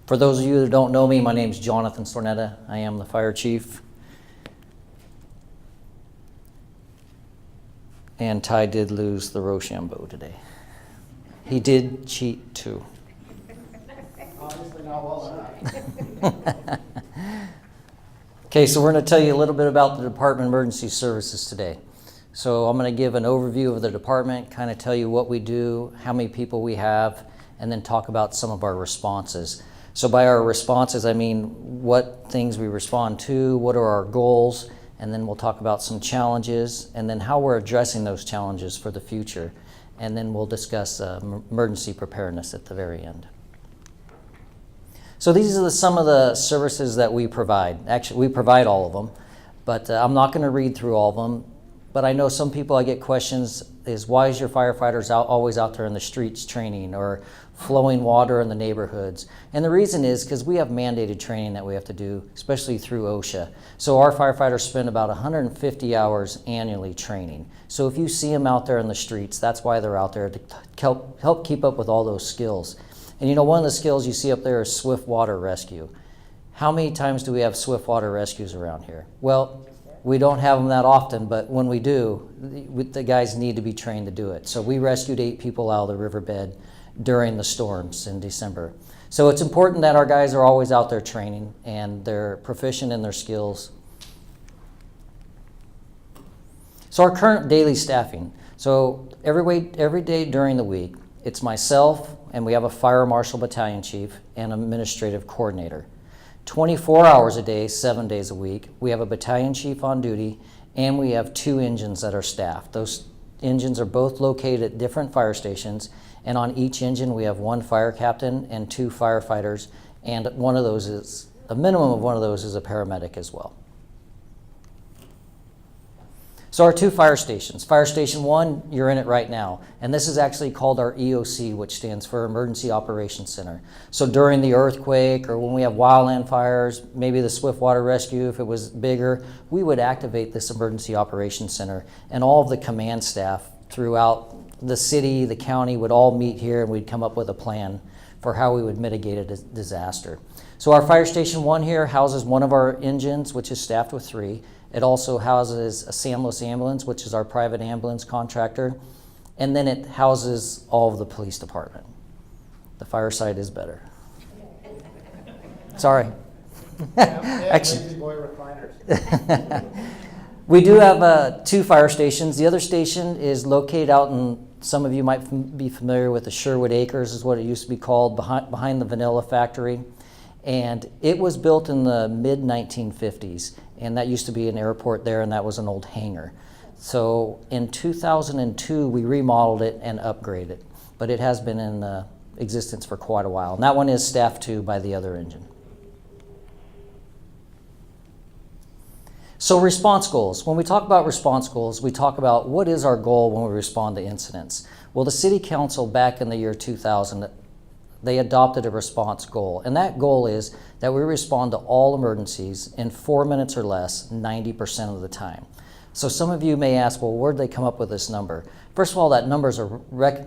For those of you that don't know me, my name is Jonathan Stornetta. I am the fire chief. And Ty did lose the Rochambeau today. He did cheat too. Obviously not well enough. Okay, so we're going to tell you a little bit about the Department of Emergency Services today. So I'm going to give an overview of the department, kind of tell you what we do, how many people we have, and then talk about some of our responses. So by our responses, I mean what things we respond to, what are our goals, and then we'll talk about some challenges, and then how we're addressing those challenges for the future. And then we'll discuss emergency preparedness at the very end. So these are some of the services that we provide. Actually, we provide all of them, but I'm not going to read through all of them. But I know some people, I get questions, is why is your firefighters always out there in the streets training or flowing water in the neighborhoods? And the reason is because we have mandated training that we have to do, especially through OSHA. So our firefighters spend about 150 hours annually training. So if you see them out there in the streets, that's why they're out there, to help keep up with all those skills. And you know, one of the skills you see up there is swift water rescue. How many times do we have swift water rescues around here? Well, we don't have them that often, but when we do, the guys need to be trained to do it. So we rescued 8 people out of the riverbed during the storms in December. So it's important that our guys are always out there training and they're proficient in their skills. So our current daily staffing. So every day during the week, it's myself, and we have a fire marshal battalion chief and administrative coordinator. 24 hours a day, 7 days a week. We have a battalion chief on duty, and we have 2 engines that are staffed. Those engines are both located at different fire stations, and on each engine we have 1 fire captain and 2 firefighters, and a minimum of one of those is a paramedic as well. So our 2 fire stations. Fire Station 1, you're in it right now. And this is actually called our EOC, which stands for Emergency Operations Center. So during the earthquake or when we have wildland fires, maybe the swift water rescue, if it was bigger, we would activate this Emergency Operations Center. And all of the command staff throughout the city, the county would all meet here, and we'd come up with a plan for how we would mitigate a disaster. So our Fire Station 1 here houses one of our engines, which is staffed with 3. It also houses a Samless ambulance, which is our private ambulance contractor. And then it houses all of the police department. The fire side is better. Sorry. Actually, Lazy boy recliners. we do have 2 fire stations. The other station is located out in, some of you might be familiar with the Sherwood Acres, is what it used to be called, behind the vanilla factory. And it was built in the mid-1950s, and that used to be an airport there, and that was an old hangar. So in 2002, we remodeled it and upgraded it, but it has been in existence for quite a while. And that one is staffed too by the other engine. So response goals. When we talk about response goals, we talk about what is our goal when we respond to incidents. Well, the City Council back in the year 2000, they adopted a response goal. And that goal is that we respond to all emergencies in 4 minutes or less 90% of the time. So some of you may ask, well, where did they come up with this number? First of all, that number's a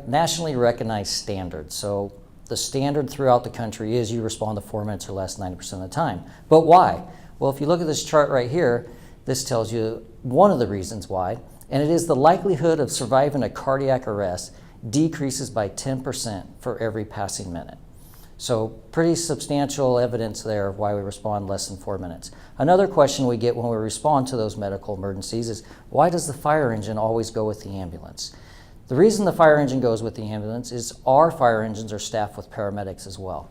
nationally recognized standard. So the standard throughout the country is you respond to 4 minutes or less 90% of the time. But why? Well, if you look at this chart right here, this tells you one of the reasons why, and it is the likelihood of surviving a cardiac arrest decreases by 10% for every passing minute. So pretty substantial evidence there of why we respond less than 4 minutes. Another question we get when we respond to those medical emergencies is, why does the fire engine always go with the ambulance? The reason the fire engine goes with the ambulance is our fire engines are staffed with paramedics as well.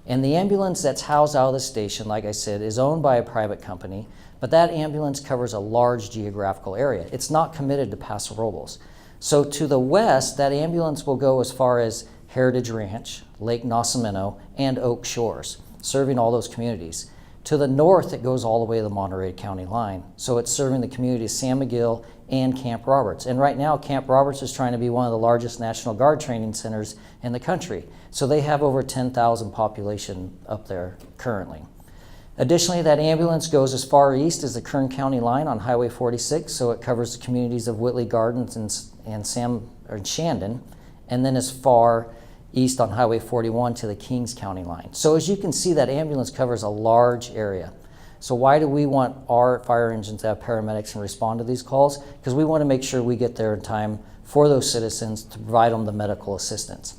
And the ambulance that's housed out of the station, like I said, is owned by a private company, but that ambulance covers a large geographical area. It's not committed to Paso Robles. So to the west, that ambulance will go as far as Heritage Ranch, Lake Nacimiento, and Oak Shores, serving all those communities. To the north, it goes all the way to the Monterey County line. So it's serving the communities of San Miguel and Camp Roberts. And right now, Camp Roberts is trying to be one of the largest National Guard training centers in the country. So they have over 10,000 population up there currently. Additionally, that ambulance goes as far east as the Kern County line on Highway 46, so it covers the communities of Whitley Gardens and Shandon, and then as far east on Highway 41 to the Kings County line. So as you can see, that ambulance covers a large area. So why do we want our fire engines to have paramedics and respond to these calls? Because we want to make sure we get there in time for those citizens to provide them the medical assistance.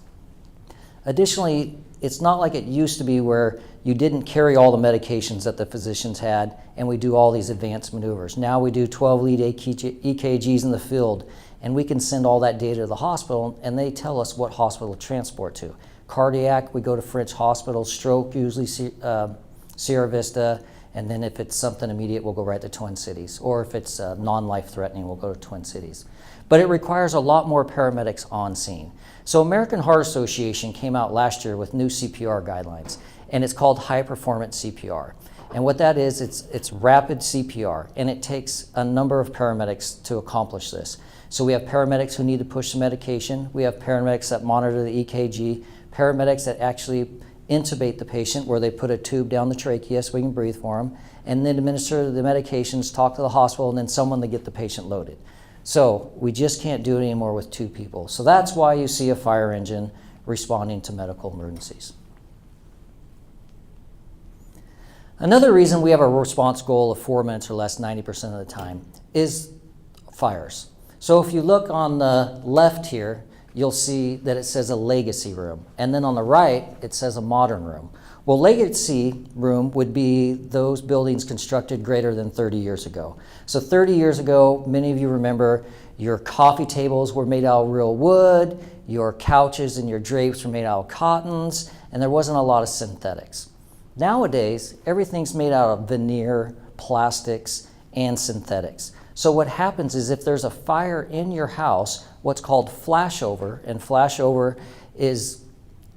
Additionally, it's not like it used to be where you didn't carry all the medications that the physicians had and we do all these advanced maneuvers. Now we do 12 lead EKGs in the field, and we can send all that data to the hospital and they tell us what hospital to transport to. Cardiac, we go to French Hospital. Stroke, usually Sierra Vista. And then if it's something immediate, we'll go right to Twin Cities. Or if it's non-life threatening, we'll go to Twin Cities. But it requires a lot more paramedics on scene. So American Heart Association came out last year with new CPR guidelines, and it's called high performance CPR. And what that is, it's rapid CPR, and it takes a number of paramedics to accomplish this. So we have paramedics who need to push the medication. We have paramedics that monitor the EKG, paramedics that actually intubate the patient, where they put a tube down the trachea so we can breathe for them, and then administer the medications, talk to the hospital, and then someone to get the patient loaded. So we just can't do it anymore with two people. So that's why you see a fire engine responding to medical emergencies. Another reason we have a response goal of 4 minutes or less 90% of the time is fires. So if you look on the left here, you'll see that it says a legacy room. And then on the right, it says a modern room. Well, legacy room would be those buildings constructed greater than 30 years ago. So 30 years ago, many of you remember your coffee tables were made out of real wood, your couches and your drapes were made out of cottons, and there wasn't a lot of synthetics. Nowadays, everything's made out of veneer, plastics, and synthetics. So what happens is if there's a fire in your house, what's called flashover, and flashover is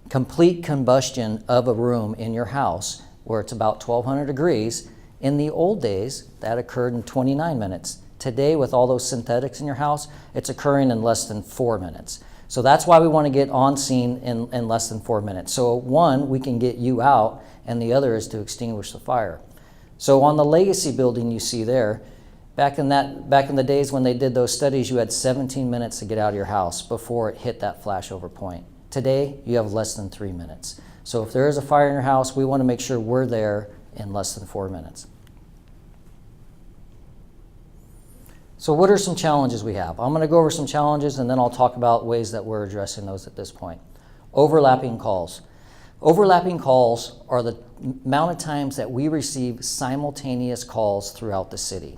complete combustion of a room in your house where it's about 1200 degrees. In the old days, that occurred in 29 minutes. Today, with all those synthetics in your house, it's occurring in less than 4 minutes. So that's why we want to get on scene in less than 4 minutes. So one, we can get you out, and the other is to extinguish the fire. So on the legacy building you see there, back in the days when they did those studies, you had 17 minutes to get out of your house before it hit that flashover point. Today, you have less than 3 minutes. So if there is a fire in your house, we want to make sure we're there in less than 4 minutes. So what are some challenges we have? I'm going to go over some challenges, and then I'll talk about ways that we're addressing those at this point. Overlapping calls. Overlapping calls are the amount of times that we receive simultaneous calls throughout the city.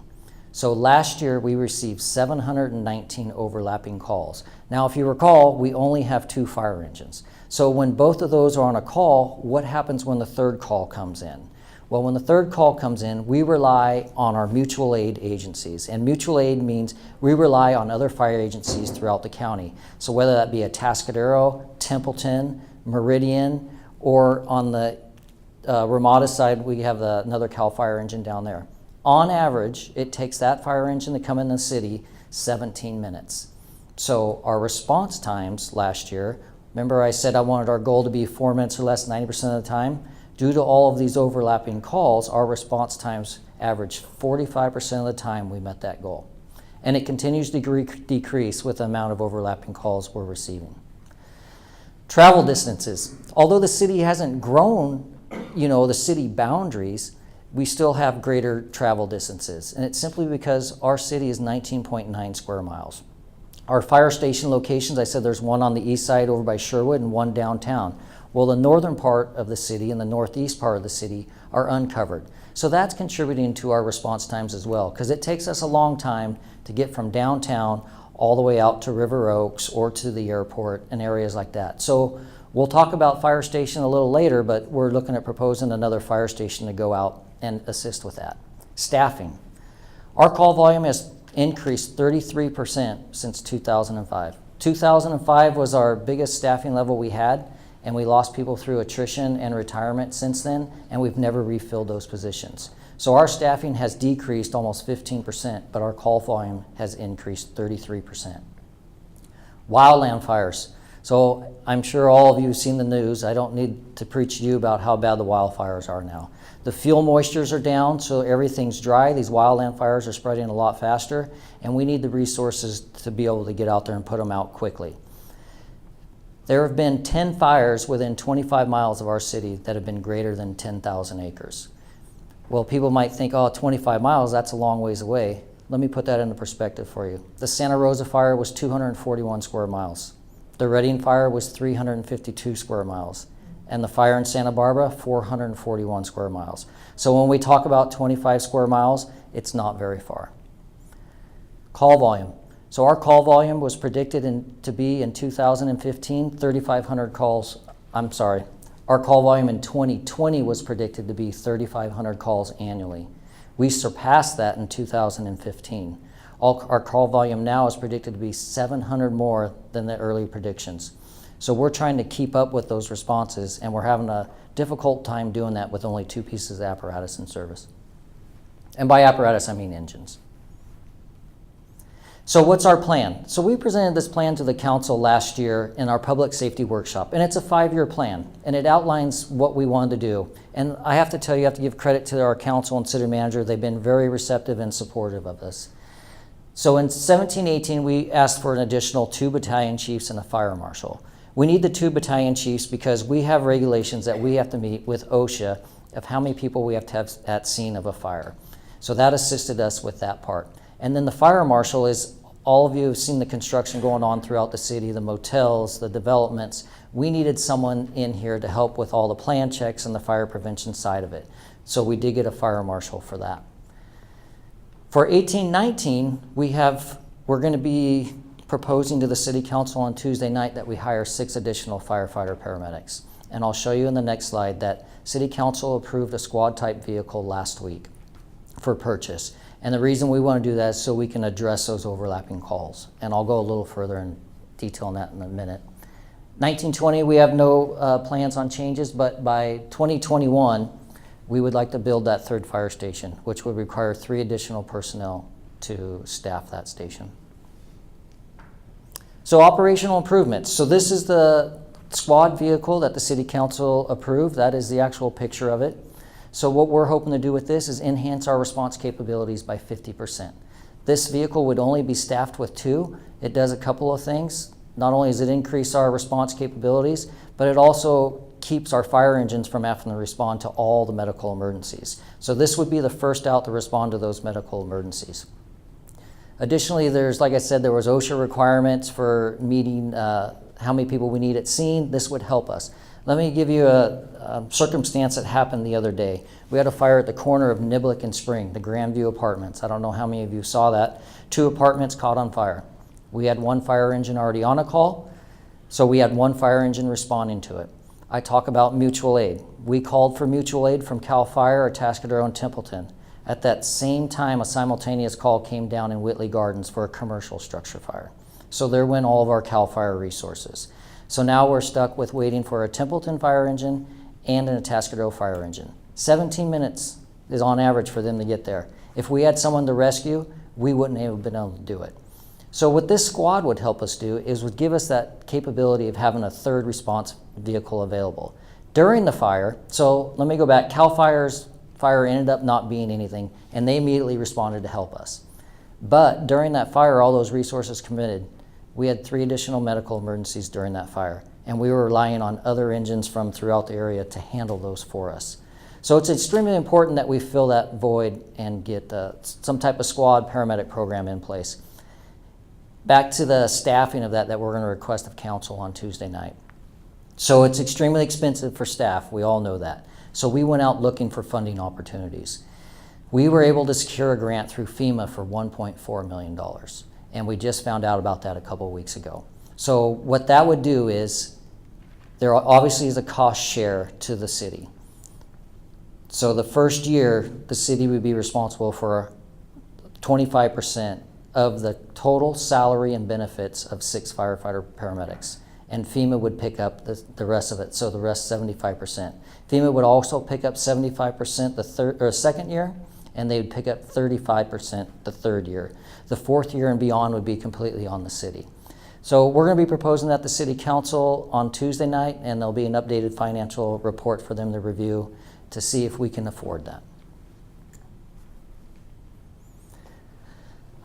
So last year, we received 719 overlapping calls. Now, if you recall, we only have 2 fire engines. So when both of those are on a call, what happens when the third call comes in? Well, when the third call comes in, we rely on our mutual aid agencies. And mutual aid means we rely on other fire agencies throughout the county. So whether that be a Atascadero, Templeton, Meridian, or on the Ramada side, we have another CAL FIRE engine down there. On average, it takes that fire engine to come in the city 17 minutes. So our response times last year, remember I said I wanted our goal to be 4 minutes or less 90% of the time? Due to all of these overlapping calls, our response times average 45% of the time we met that goal. And it continues to decrease with the amount of overlapping calls we're receiving. Travel distances. Although the city hasn't grown, the city boundaries, we still have greater travel distances. And it's simply because our city is 19.9 square miles. Our fire station locations, I said there's one on the east side over by Sherwood and one downtown. Well, the northern part of the city and the northeast part of the city are uncovered. So that's contributing to our response times as well, because it takes us a long time to get from downtown all the way out to River Oaks or to the airport and areas like that. So we'll talk about fire station a little later, but we're looking at proposing another fire station to go out and assist with that. Staffing. Our call volume has increased 33% since 2005. 2005 was our biggest staffing level we had, and we lost people through attrition and retirement since then, and we've never refilled those positions. So our staffing has decreased almost 15%, but our call volume has increased 33%. Wildland fires. So I'm sure all of you have seen the news. I don't need to preach to you about how bad the wildfires are now. The fuel moistures are down, so everything's dry. These wildland fires are spreading a lot faster, and we need the resources to be able to get out there and put them out quickly. There have been 10 fires within 25 miles of our city that have been greater than 10,000 acres. Well, people might think, oh, 25 miles, that's a long ways away. Let me put that into perspective for you. The Santa Rosa fire was 241 square miles. The Redding fire was 352 square miles. And the fire in Santa Barbara, 441 square miles. So when we talk about 25 square miles, it's not very far. Call volume. So our call volume was predicted to be in 2015, 3,500 calls. I'm sorry. Our call volume in 2020 was predicted to be 3,500 calls annually. We surpassed that in 2015. Our call volume now is predicted to be 700 more than the early predictions. So we're trying to keep up with those responses, and we're having a difficult time doing that with only 2 pieces of apparatus in service. And by apparatus, I mean engines. So what's our plan? So we presented this plan to the council last year in our public safety workshop, and it's a 5-year plan, and it outlines what we wanted to do. And I have to tell you, I have to give credit to our council and city manager. They've been very receptive and supportive of this. So in 17-18, we asked for an additional 2 battalion chiefs and a fire marshal. We need the 2 battalion chiefs because we have regulations that we have to meet with OSHA of how many people we have to have at scene of a fire. So that assisted us with that part. And then the fire marshal is, all of you have seen the construction going on throughout the city, the motels, the developments. We needed someone in here to help with all the plan checks and the fire prevention side of it. So we did get a fire marshal for that. For 18-19, we're going to be proposing to the city council on Tuesday night that we hire 6 additional firefighter paramedics. And I'll show you in the next slide that city council approved a squad type vehicle last week for purchase. And the reason we want to do that is so we can address those overlapping calls. And I'll go a little further in detail on that in a minute. 1920, we have no plans on changes, but by 2021, we would like to build that 3rd fire station, which would require 3 additional personnel to staff that station. So operational improvements. So this is the squad vehicle that the city council approved. That is the actual picture of it. So what we're hoping to do with this is enhance our response capabilities by 50%. This vehicle would only be staffed with 2. It does a couple of things. Not only does it increase our response capabilities, but it also keeps our fire engines from having to respond to all the medical emergencies. So this would be the first out to respond to those medical emergencies. Additionally, like I said, there was OSHA requirements for meeting how many people we need at scene. This would help us. Let me give you a circumstance that happened the other day. We had a fire at the corner of Niblick and Spring, the Grandview Apartments. I don't know how many of you saw that. 2 apartments caught on fire. We had 1 fire engine already on a call, so we had 1 fire engine responding to it. I talk about mutual aid. We called for mutual aid from CAL FIRE, Atascadero, and Templeton. At that same time, a simultaneous call came down in Whitley Gardens for a commercial structure fire. So there went all of our CAL FIRE resources. So now we're stuck with waiting for a Templeton fire engine and an Atascadero fire engine. 17 minutes is on average for them to get there. If we had someone to rescue, we wouldn't have been able to do it. So what this squad would help us do is would give us that capability of having a 3rd response vehicle available. During the fire, so let me go back, CAL FIRE's fire ended up not being anything, and they immediately responded to help us. But during that fire, all those resources committed. We had 3 additional medical emergencies during that fire, and we were relying on other engines from throughout the area to handle those for us. So it's extremely important that we fill that void and get some type of squad paramedic program in place. Back to the staffing of that we're going to request of council on Tuesday night. So it's extremely expensive for staff. We all know that. So we went out looking for funding opportunities. We were able to secure a grant through FEMA for $1.4 million. And we just found out about that a couple of weeks ago. So what that would do is, there obviously is a cost share to the city. So the first year, the city would be responsible for 25% of the total salary and benefits of 6 firefighter paramedics. And FEMA would pick up the rest of it, so the rest 75%. FEMA would also pick up 75% the second year, and they would pick up 35% the 3rd year. The 4th year and beyond would be completely on the city. So we're going to be proposing that to City Council on Tuesday night, and there'll be an updated financial report for them to review to see if we can afford that.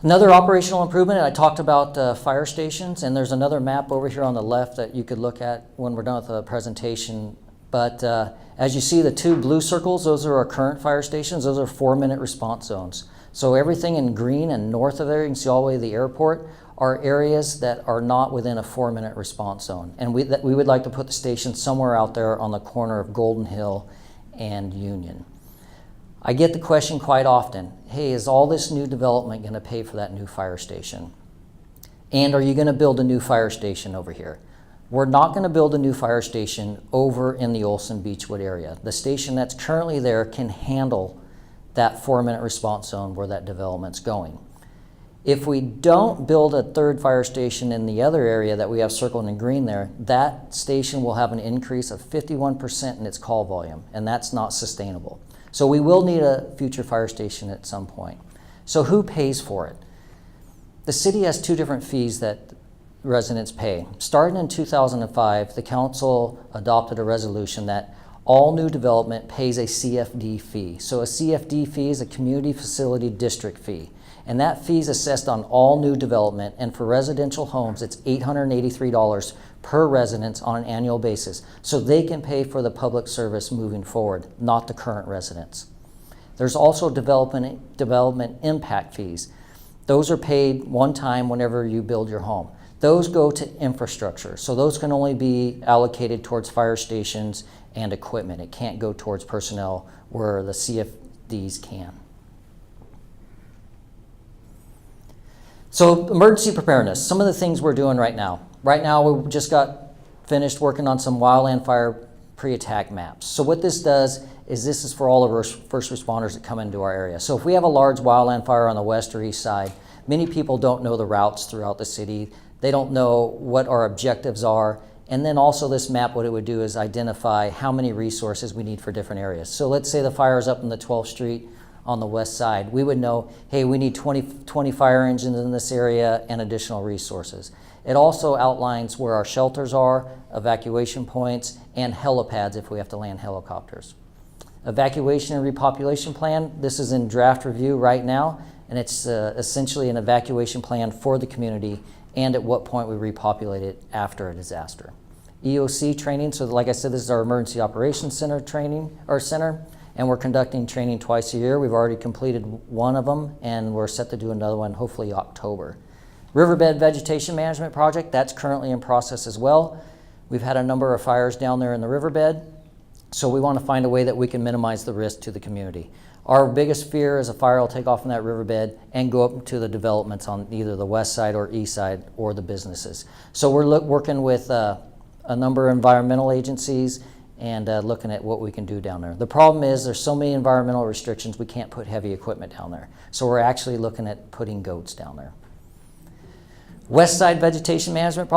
Another operational improvement, I talked about fire stations, and there's another map over here on the left that you could look at when we're done with the presentation. But as you see, the two blue circles, those are our current fire stations. Those are 4-minute response zones. So everything in green and north of there, you can see all the way to the airport, are areas that are not within a 4-minute response zone. And we would like to put the station somewhere out there on the corner of Golden Hill and Union. I get the question quite often, hey, is all this new development going to pay for that new fire station? And are you going to build a new fire station over here? We're not going to build a new fire station over in the Olson Beechwood area. The station that's currently there can handle that 4-minute response zone where that development's going. If we don't build a third fire station in the other area that we have circled in green there, that station will have an increase of 51% in its call volume, and that's not sustainable. So we will need a future fire station at some point. So who pays for it? The city has 2 different fees that residents pay. Starting in 2005, the council adopted a resolution that all new development pays a CFD fee. So a CFD fee is a community facility district fee. And that fee is assessed on all new development, and for residential homes, it's $883 per residence on an annual basis. So they can pay for the public service moving forward, not the current residents. There's also development impact fees. Those are paid one time whenever you build your home. Those go to infrastructure. So those can only be allocated towards fire stations and equipment. It can't go towards personnel where the CFDs can. So emergency preparedness, some of the things we're doing right now. Right now we just got finished working on some wildland fire pre-attack maps. So what this does is this is for all of our first responders that come into our area. So if we have a large wildland fire on the west or east side, many people don't know the routes throughout the city. They don't know what our objectives are. And then also this map, what it would do is identify how many resources we need for different areas. So let's say the fire is up in the 12th Street on the west side. We would know, hey, we need 20 fire engines in this area and additional resources. It also outlines where our shelters are, evacuation points, and helipads if we have to land helicopters. Evacuation and repopulation plan, this is in draft review right now, and it's essentially an evacuation plan for the community and at what point we repopulate it after a disaster. EOC training, so like I said, this is our Emergency Operations Center training, or center, and we're conducting training twice a year. We've already completed one of them, and we're set to do another one, hopefully October. Riverbed Vegetation Management Project, that's currently in process as well. We've had a number of fires down there in the riverbed, so we want to find a way that we can minimize the risk to the community. Our biggest fear is a fire will take off in that riverbed and go up to the developments on either the west side or east side or the businesses. So we're working with a number of environmental agencies and looking at what we can do down there. The problem is there's so many environmental restrictions we can't put heavy equipment down there. So we're actually looking at putting goats down there. West Side Vegetation Management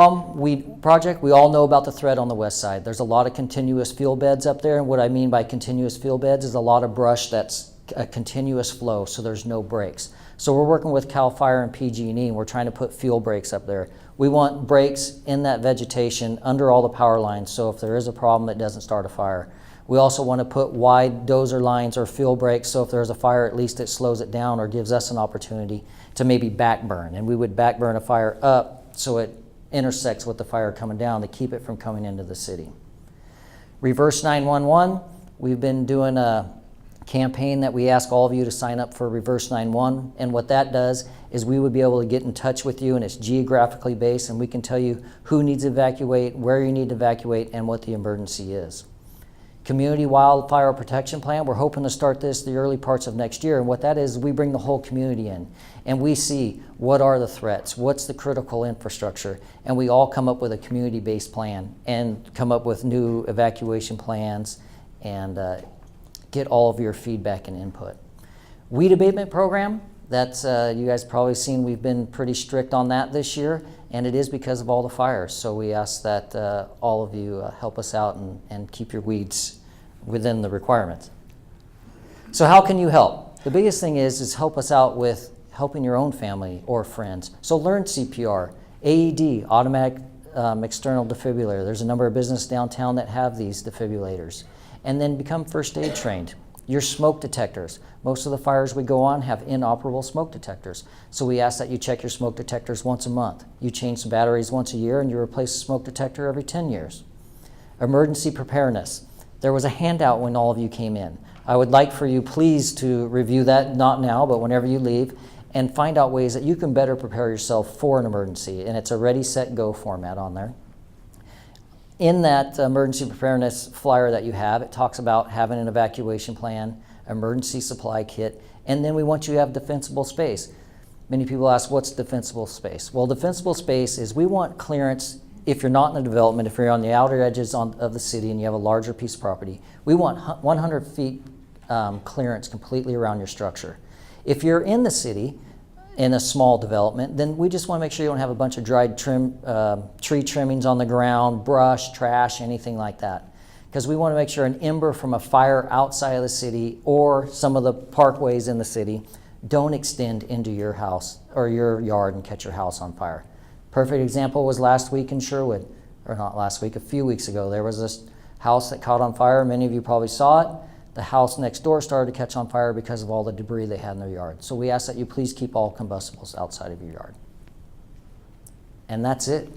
project, we all know about the threat on the west side. There's a lot of continuous field beds up there, and what I mean by continuous field beds is a lot of brush that's a continuous flow, so there's no breaks. So we're working with CAL FIRE and PG&E, and we're trying to put fuel breaks up there. We want breaks in that vegetation under all the power lines, so if there is a problem, it doesn't start a fire. We also want to put wide dozer lines or fuel breaks, so if there's a fire, at least it slows it down or gives us an opportunity to maybe backburn. And we would backburn a fire up so it intersects with the fire coming down to keep it from coming into the city. Reverse 911, we've been doing a campaign that we ask all of you to sign up for Reverse 911, and what that does is we would be able to get in touch with you, and it's geographically based, and we can tell you who needs to evacuate, where you need to evacuate, and what the emergency is. Community Wildfire Protection Plan, we're hoping to start this the early parts of next year, and what that is we bring the whole community in, and we see what are the threats, what's the critical infrastructure, and we all come up with a community-based plan and come up with new evacuation plans and get all of your feedback and input. Weed abatement program, that's you guys probably seen we've been pretty strict on that this year, and it is because of all the fires. So we ask that all of you help us out and keep your weeds within the requirements. So how can you help? The biggest thing is help us out with helping your own family or friends. So learn CPR, AED, automatic external defibrillator. There's a number of businesses downtown that have these defibrillators. And then become first aid trained. Your smoke detectors. Most of the fires we go on have inoperable smoke detectors. So we ask that you check your smoke detectors once a month. You change the batteries once a year and you replace the smoke detector every 10 years. Emergency preparedness. There was a handout when all of you came in. I would like for you please to review that, not now, but whenever you leave, and find out ways that you can better prepare yourself for an emergency. And it's a ready, set, go format on there. In that emergency preparedness flyer that you have, it talks about having an evacuation plan, emergency supply kit, and then we want you to have defensible space. Many people ask, what's defensible space? Well, defensible space is we want clearance if you're not in the development, if you're on the outer edges of the city and you have a larger piece of property. We want 100 feet clearance completely around your structure. If you're in the city, in a small development, then we just want to make sure you don't have a bunch of dried tree trimmings on the ground, brush, trash, anything like that. Because we want to make sure an ember from a fire outside of the city or some of the parkways in the city don't extend into your house or your yard and catch your house on fire. Perfect example was last week in Sherwood, or not last week, a few weeks ago. There was this house that caught on fire. Many of you probably saw it. The house next door started to catch on fire because of all the debris they had in their yard. So we ask that you please keep all combustibles outside of your yard. And that's it.